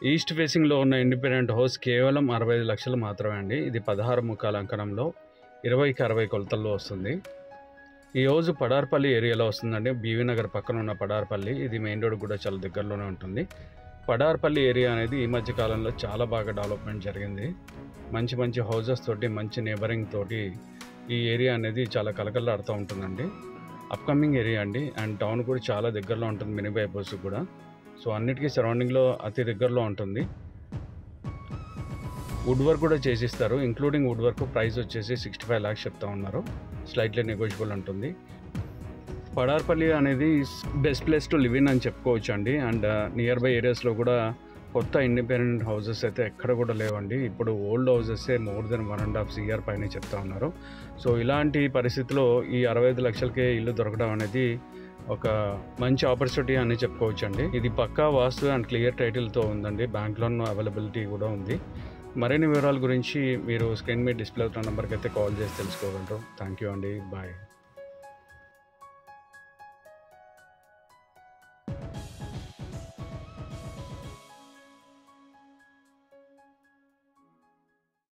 East ఫేసింగ్లో ఉన్న independent house కేవలం 65 లక్షలు మాత్రమే అండి. ఇది 16 ముక్కాల అంకణంలో 20కి 60 కొలతల్లో వస్తుంది. ఈ హౌస్ పడార్పల్లి ఏరియాలో వస్తుందండి. బీవీ నగర్ పక్కన ఉన్న పడార్పల్లి, ఇది మెయిన్ రోడ్ కూడా చాలా దగ్గరలోనే ఉంటుంది. పడార్పల్లి ఏరియా అనేది ఈ మధ్య కాలంలో చాలా బాగా డెవలప్మెంట్ జరిగింది. మంచి మంచి హౌజెస్ తోటి, మంచి నేబరింగ్ తోటి ఈ ఏరియా అనేది చాలా కలకల్లాడుతూ ఉంటుందండి. అప్కమింగ్ ఏరియా అండి. అండ్ టౌన్ కూడా చాలా దగ్గరలో ఉంటుంది, మినీ బైపాస్ కూడా. సో అన్నిటికీ సరౌండింగ్లో అతి దగ్గరలో ఉంటుంది. వుడ్ వర్క్ కూడా చేసిస్తారు. ఇంక్లూడింగ్ వుడ్ వర్క్ ప్రైస్ వచ్చేసి 65 lakhs చెప్తా ఉన్నారు. స్లైట్లీ నెగోషియబుల్ ఉంటుంది. పడార్పల్లి అనేది best place to live in అని చెప్పుకోవచ్చు అండి. అండ్ నియర్ బై ఏరియాస్లో కూడా కొత్త ఇండిపెండెంట్ హౌసెస్ అయితే ఎక్కడ కూడా లేవండి. ఇప్పుడు old houses more than 1.5 years పైన చెప్తా ఉన్నారు. సో ఇలాంటి పరిస్థితిలో ఈ 65 లక్షలకే ఇల్లు దొరకడం అనేది ఒక మంచి ఆపర్చునిటీ అని చెప్పుకోవచ్చు అండి. ఇది పక్కా వాస్తు అండ్ క్లియర్ టైటిల్తో ఉందండి. బ్యాంక్ లోన్ అవైలబిలిటీ కూడా ఉంది. మరిన్ని వివరాల గురించి మీరు స్క్రీన్ మీద డిస్ప్లే అవుతున్న నెంబర్కి అయితే కాల్ చేసి తెలుసుకోగలరు. థ్యాంక్ యూ అండి. బాయ్.